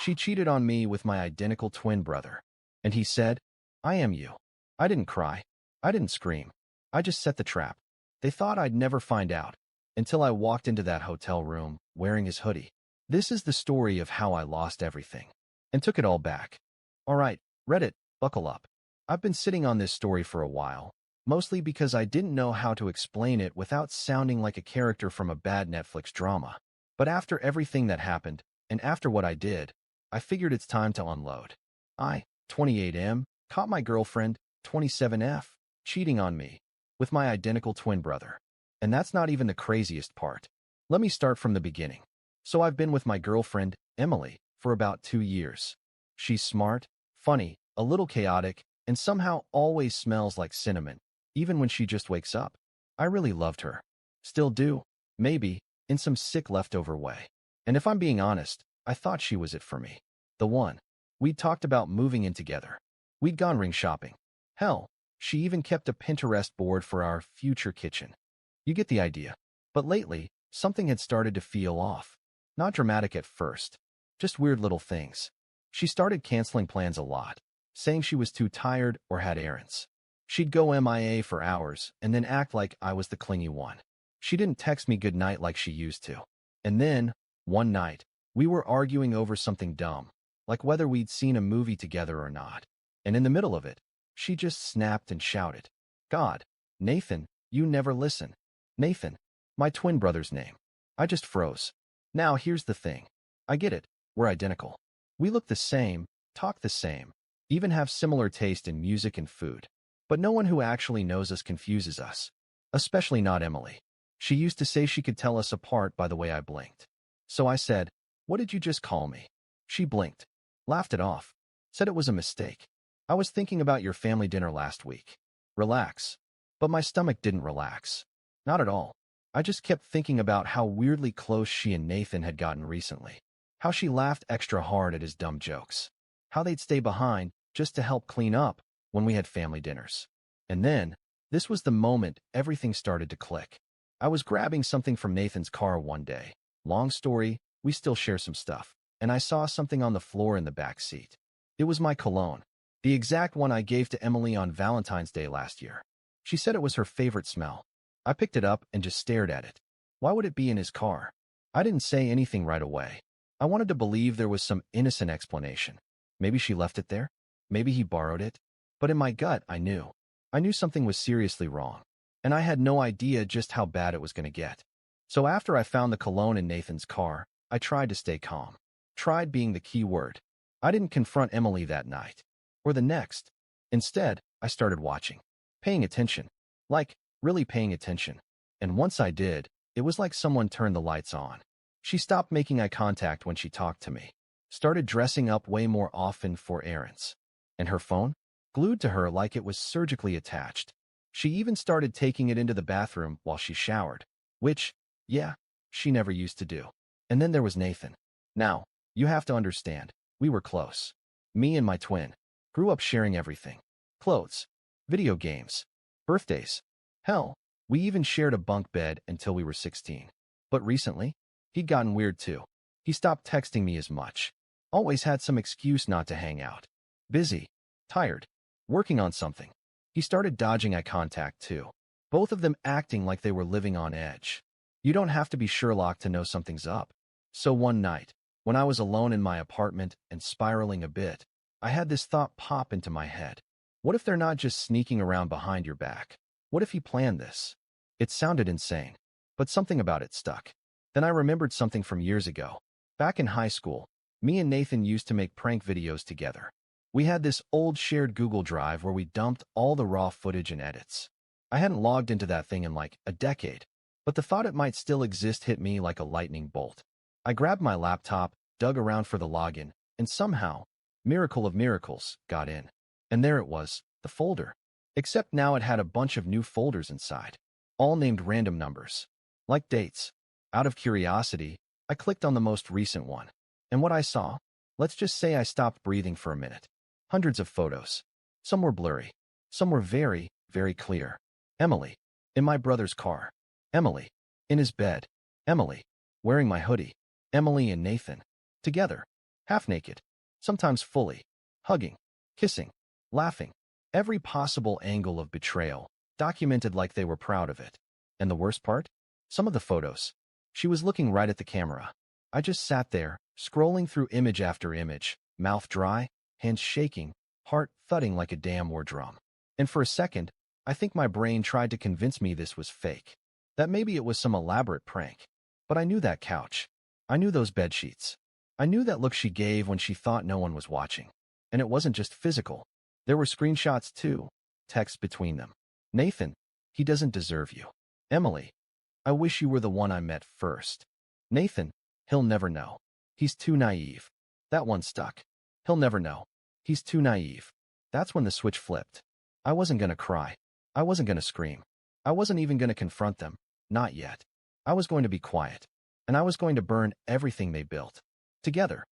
She cheated on me with my identical twin brother. And he said, I am you. I didn't cry. I didn't scream. I just set the trap. They thought I'd never find out until I walked into that hotel room wearing his hoodie. This is the story of how I lost everything and took it all back. All right, Reddit, buckle up. I've been sitting on this story for a while, mostly because I didn't know how to explain it without sounding like a character from a bad Netflix drama. But after everything that happened, and after what I did, I figured it's time to unload. I, 28M, caught my girlfriend, 27F, cheating on me with my identical twin brother. And that's not even the craziest part. Let me start from the beginning. So I've been with my girlfriend, Emily, for about 2 years. She's smart, funny, a little chaotic, and somehow always smells like cinnamon, even when she just wakes up. I really loved her. Still do, maybe, in some sick leftover way. And if I'm being honest, I thought she was it for me. The one. We'd talked about moving in together. We'd gone ring shopping. Hell, she even kept a Pinterest board for our future kitchen. You get the idea. But lately, something had started to feel off. Not dramatic at first, just weird little things. She started canceling plans a lot, saying she was too tired or had errands. She'd go MIA for hours and then act like I was the clingy one. She didn't text me goodnight like she used to. And then, one night, we were arguing over something dumb, like whether we'd seen a movie together or not. And in the middle of it, she just snapped and shouted, God, Nathan, you never listen. Nathan, my twin brother's name. I just froze. Now here's the thing. I get it. We're identical. We look the same, talk the same, even have similar taste in music and food. But no one who actually knows us confuses us. Especially not Emily. She used to say she could tell us apart by the way I blinked. So I said, what did you just call me? She blinked, laughed it off, said it was a mistake. I was thinking about your family dinner last week. Relax. But my stomach didn't relax. Not at all. I just kept thinking about how weirdly close she and Nathan had gotten recently. How she laughed extra hard at his dumb jokes. How they'd stay behind just to help clean up when we had family dinners. And then, this was the moment everything started to click. I was grabbing something from Nathan's car one day. Long story, we still share some stuff. And I saw something on the floor in the back seat. It was my cologne. The exact one I gave to Emily on Valentine's Day last year. She said it was her favorite smell. I picked it up and just stared at it. Why would it be in his car? I didn't say anything right away. I wanted to believe there was some innocent explanation. Maybe she left it there. Maybe he borrowed it. But in my gut, I knew. I knew something was seriously wrong. And I had no idea just how bad it was going to get. So after I found the cologne in Nathan's car, I tried to stay calm. Tried being the key word. I didn't confront Emily that night. Or the next. Instead, I started watching. Paying attention. Like, really paying attention. And once I did, it was like someone turned the lights on. She stopped making eye contact when she talked to me. Started dressing up way more often for errands. And her phone? Glued to her like it was surgically attached. She even started taking it into the bathroom while she showered. Which, yeah, she never used to do. And then there was Nathan. Now, you have to understand, we were close. Me and my twin. Grew up sharing everything. Clothes. Video games. Birthdays. Hell, we even shared a bunk bed until we were 16. But recently, he'd gotten weird too. He stopped texting me as much. Always had some excuse not to hang out. Busy. Tired. Working on something. He started dodging eye contact too. Both of them acting like they were living on edge. You don't have to be Sherlock to know something's up. So one night, when I was alone in my apartment and spiraling a bit, I had this thought pop into my head. What if they're not just sneaking around behind your back? What if he planned this? It sounded insane, but something about it stuck. Then I remembered something from years ago. Back in high school, me and Nathan used to make prank videos together. We had this old shared Google Drive where we dumped all the raw footage and edits. I hadn't logged into that thing in like a decade, but the thought it might still exist hit me like a lightning bolt. I grabbed my laptop, dug around for the login, and somehow, miracle of miracles, got in. And there it was, the folder. Except now it had a bunch of new folders inside, all named random numbers, like dates. Out of curiosity, I clicked on the most recent one. And what I saw, let's just say I stopped breathing for a minute. Hundreds of photos. Some were blurry. Some were very, very clear. Emily. In my brother's car. Emily. In his bed. Emily. Wearing my hoodie. Emily and Nathan. Together. half naked, sometimes fully, hugging, kissing, laughing. Every possible angle of betrayal, documented like they were proud of it. And the worst part? Some of the photos. She was looking right at the camera. I just sat there, scrolling through image after image, mouth dry, hands shaking, heart thudding like a damn war drum. And for a second, I think my brain tried to convince me this was fake. That maybe it was some elaborate prank. But I knew that couch. I knew those bed sheets. I knew that look she gave when she thought no one was watching. And it wasn't just physical. There were screenshots too, texts between them. Nathan, he doesn't deserve you. Emily, I wish you were the one I met first. Nathan, he'll never know. He's too naive. That one stuck. He'll never know. He's too naive. That's when the switch flipped. I wasn't gonna cry. I wasn't gonna scream. I wasn't even gonna confront them. Not yet. I was going to be quiet. And I was going to burn everything they built. Together.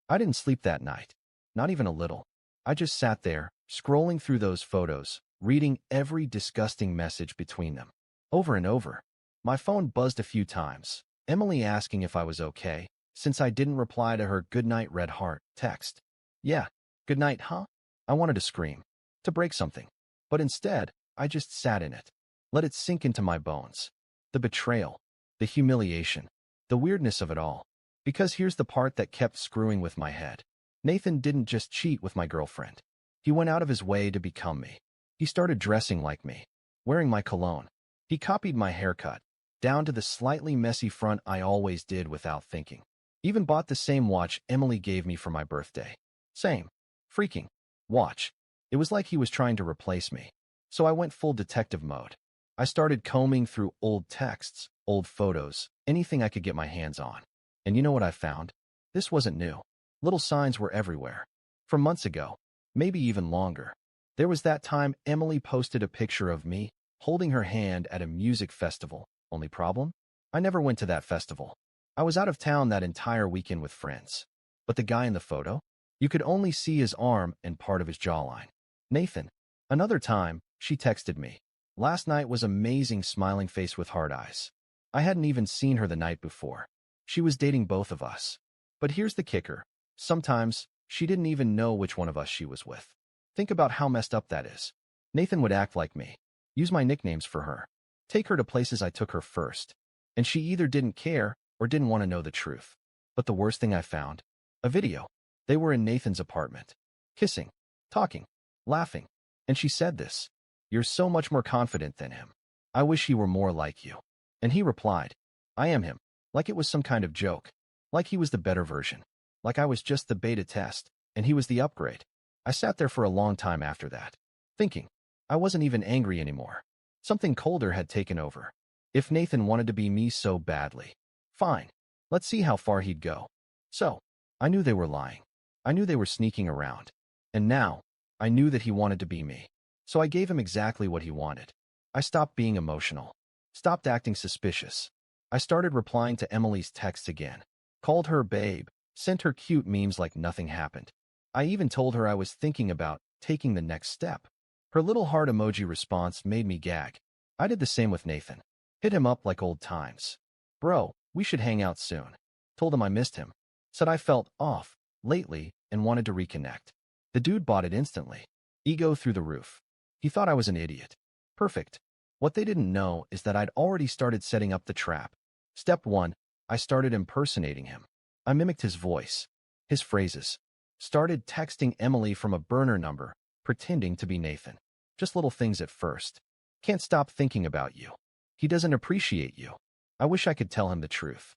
I didn't sleep that night. Not even a little. I just sat there, scrolling through those photos, reading every disgusting message between them. Over and over. My phone buzzed a few times, Emily asking if I was okay, since I didn't reply to her goodnight red heart text. Yeah, good night, huh? I wanted to scream, to break something. But instead, I just sat in it. Let it sink into my bones. The betrayal, the humiliation, the weirdness of it all. Because here's the part that kept screwing with my head. Nathan didn't just cheat with my girlfriend. He went out of his way to become me. He started dressing like me, wearing my cologne. He copied my haircut, down to the slightly messy front I always did without thinking. Even bought the same watch Emily gave me for my birthday. Same. Freaking. Watch. It was like he was trying to replace me. So I went full detective mode. I started combing through old texts, old photos, anything I could get my hands on. And you know what I found? This wasn't new. Little signs were everywhere. From months ago, maybe even longer. There was that time Emily posted a picture of me, holding her hand at a music festival. Only problem? I never went to that festival. I was out of town that entire weekend with friends. But the guy in the photo? You could only see his arm and part of his jawline. Nathan. Another time, she texted me. Last night was amazing, smiling face with hard eyes. I hadn't even seen her the night before. She was dating both of us. But here's the kicker. Sometimes, she didn't even know which one of us she was with. Think about how messed up that is. Nathan would act like me. Use my nicknames for her. Take her to places I took her first. And she either didn't care or didn't want to know the truth. But the worst thing I found? A video. They were in Nathan's apartment. Kissing. Talking. Laughing. And she said this. You're so much more confident than him. I wish he were more like you. And he replied, I am him. Like it was some kind of joke. Like he was the better version. Like I was just the beta test, and he was the upgrade. I sat there for a long time after that, thinking. I wasn't even angry anymore. Something colder had taken over. If Nathan wanted to be me so badly, fine. Let's see how far he'd go. So, I knew they were lying. I knew they were sneaking around. And now, I knew that he wanted to be me. So I gave him exactly what he wanted. I stopped being emotional. Stopped acting suspicious. I started replying to Emily's texts again. Called her babe. Sent her cute memes like nothing happened. I even told her I was thinking about taking the next step. Her little heart emoji response made me gag. I did the same with Nathan. Hit him up like old times. Bro, we should hang out soon. Told him I missed him. Said I felt off lately and wanted to reconnect. The dude bought it instantly. Ego through the roof. He thought I was an idiot. Perfect. What they didn't know is that I'd already started setting up the trap. Step 1, I started impersonating him. I mimicked his voice, his phrases. Started texting Emily from a burner number, pretending to be Nathan. Just little things at first. Can't stop thinking about you. He doesn't appreciate you. I wish I could tell him the truth.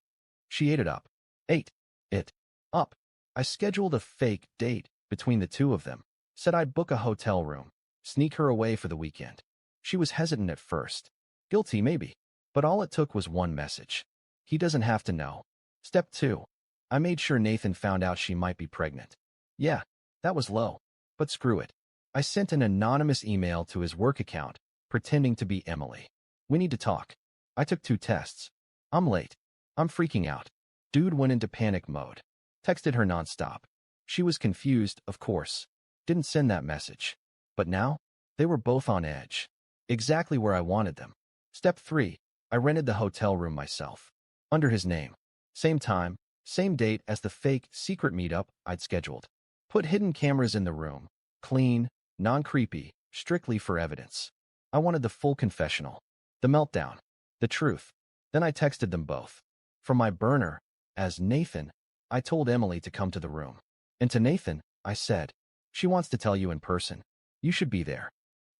She ate it up. Ate it up. I scheduled a fake date between the two of them. Said I'd book a hotel room, sneak her away for the weekend. She was hesitant at first. Guilty, maybe. But all it took was one message. He doesn't have to know. Step 2. I made sure Nathan found out she might be pregnant. Yeah, that was low. But screw it. I sent an anonymous email to his work account, pretending to be Emily. We need to talk. I took 2 tests. I'm late. I'm freaking out. Dude went into panic mode. Texted her nonstop. She was confused, of course. Didn't send that message. But now, they were both on edge. Exactly where I wanted them. Step 3. I rented the hotel room myself. Under his name. Same time, Same date as the fake secret meetup I'd scheduled. Put hidden cameras in the room. Clean, non-creepy, strictly for evidence. I wanted the full confessional. The meltdown. The truth. Then I texted them both. From my burner, as Nathan, I told Emily to come to the room. And to Nathan, I said, she wants to tell you in person. You should be there.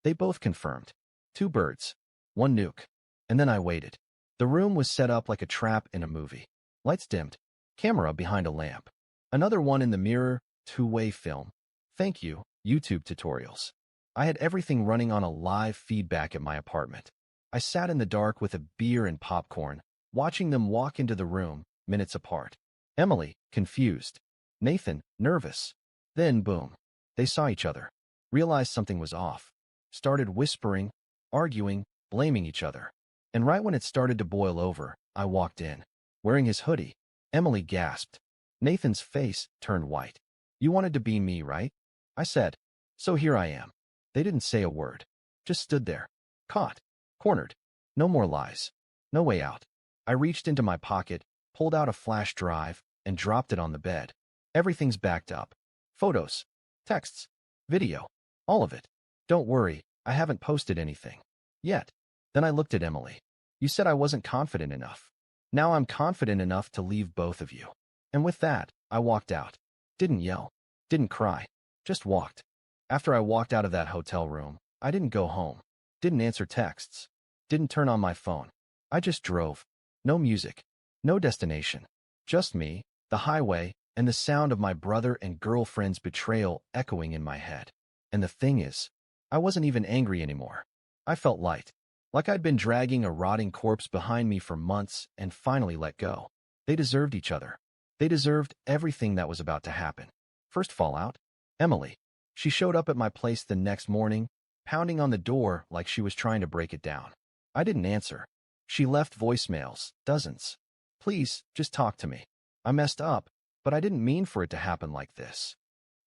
They both confirmed. 2 birds. 1 nuke. And then I waited. The room was set up like a trap in a movie. Lights dimmed. Camera behind a lamp. Another one in the mirror, 2-way film. Thank you, YouTube tutorials. I had everything running on a live feedback at my apartment. I sat in the dark with a beer and popcorn, watching them walk into the room, minutes apart. Emily, confused. Nathan, nervous. Then, boom. They saw each other. Realized something was off. Started whispering, arguing, blaming each other. And right when it started to boil over, I walked in. Wearing his hoodie. Emily gasped. Nathan's face turned white. You wanted to be me, right? I said. So here I am. They didn't say a word. Just stood there. Caught. Cornered. No more lies. No way out. I reached into my pocket, pulled out a flash drive, and dropped it on the bed. Everything's backed up. Photos. Texts. Video. All of it. Don't worry, I haven't posted anything. Yet. Then I looked at Emily. You said I wasn't confident enough. Now I'm confident enough to leave both of you. And with that, I walked out. Didn't yell. Didn't cry. Just walked. After I walked out of that hotel room, I didn't go home. Didn't answer texts. Didn't turn on my phone. I just drove. No music. No destination. Just me, the highway, and the sound of my brother and girlfriend's betrayal echoing in my head. And the thing is, I wasn't even angry anymore. I felt light. Like I'd been dragging a rotting corpse behind me for months and finally let go. They deserved each other. They deserved everything that was about to happen. First fallout. Emily. She showed up at my place the next morning, pounding on the door like she was trying to break it down. I didn't answer. She left voicemails, dozens. Please, just talk to me. I messed up, but I didn't mean for it to happen like this.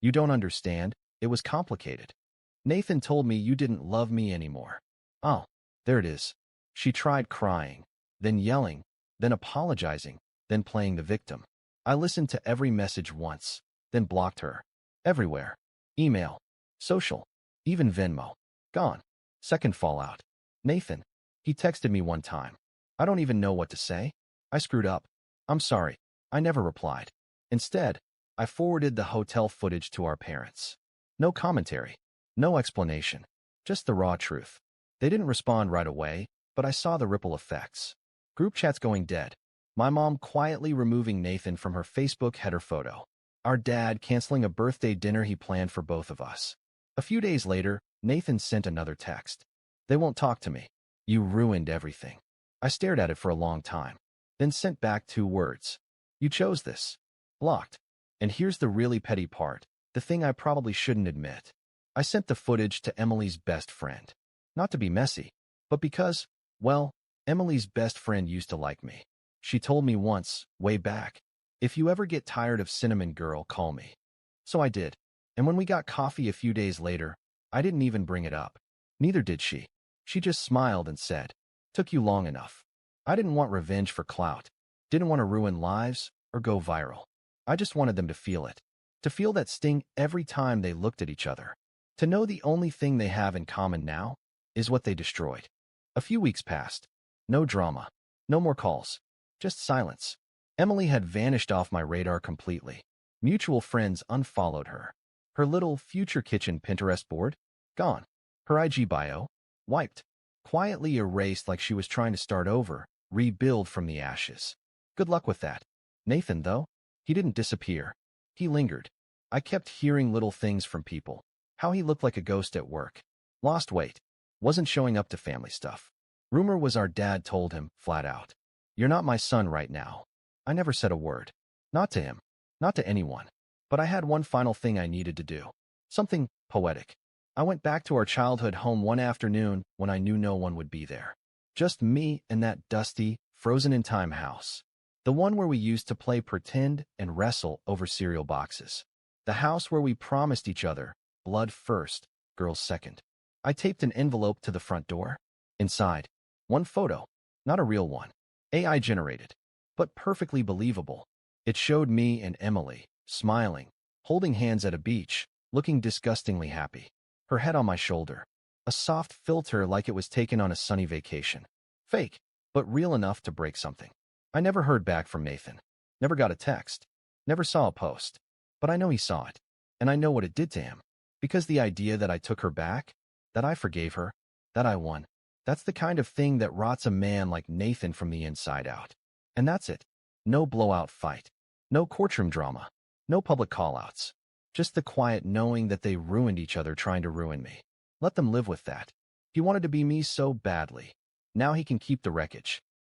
You don't understand. It was complicated. Nathan told me you didn't love me anymore. Oh, there it is. She tried crying, then yelling, then apologizing, then playing the victim. I listened to every message once, then blocked her. Everywhere. Email. Social. Even Venmo. Gone. Second fallout. Nathan. He texted me one time. I don't even know what to say. I screwed up. I'm sorry. I never replied. Instead, I forwarded the hotel footage to our parents. No commentary. No explanation. Just the raw truth. They didn't respond right away, but I saw the ripple effects. Group chats going dead. My mom quietly removing Nathan from her Facebook header photo. Our dad canceling a birthday dinner he planned for both of us. A few days later, Nathan sent another text. They won't talk to me. You ruined everything. I stared at it for a long time, then sent back 2 words. You chose this. Blocked. And here's the really petty part, the thing I probably shouldn't admit. I sent the footage to Emily's best friend. Not to be messy, but because, well, Emily's best friend used to like me. She told me once, way back, if you ever get tired of Cinnamon Girl, call me. So I did. And when we got coffee a few days later, I didn't even bring it up. Neither did she. She just smiled and said, took you long enough. I didn't want revenge for clout. Didn't want to ruin lives or go viral. I just wanted them to feel it. To feel that sting every time they looked at each other. To know the only thing they have in common now is what they destroyed. A few weeks passed. No drama. No more calls. Just silence. Emily had vanished off my radar completely. Mutual friends unfollowed her. Her little future kitchen Pinterest board? Gone. Her IG bio? Wiped. Quietly erased like she was trying to start over, rebuild from the ashes. Good luck with that. Nathan, though? He didn't disappear. He lingered. I kept hearing little things from people. How he looked like a ghost at work. Lost weight. Wasn't showing up to family stuff. Rumor was our dad told him, flat out. You're not my son right now. I never said a word. Not to him. Not to anyone. But I had one final thing I needed to do. Something poetic. I went back to our childhood home one afternoon when I knew no one would be there. Just me and that dusty, frozen-in-time house. The one where we used to play pretend and wrestle over cereal boxes. The house where we promised each other, blood first, girls second. I taped an envelope to the front door. Inside, one photo. Not a real one. AI generated. But perfectly believable. It showed me and Emily, smiling, holding hands at a beach, looking disgustingly happy. Her head on my shoulder. A soft filter like it was taken on a sunny vacation. Fake, but real enough to break something. I never heard back from Nathan. Never got a text. Never saw a post. But I know he saw it. And I know what it did to him. Because the idea that I took her back, that I forgave her, that I won, that's the kind of thing that rots a man like Nathan from the inside out. And that's it. No blowout fight. No courtroom drama. No public callouts. Just the quiet knowing that they ruined each other trying to ruin me. Let them live with that. He wanted to be me so badly. Now he can keep the wreckage.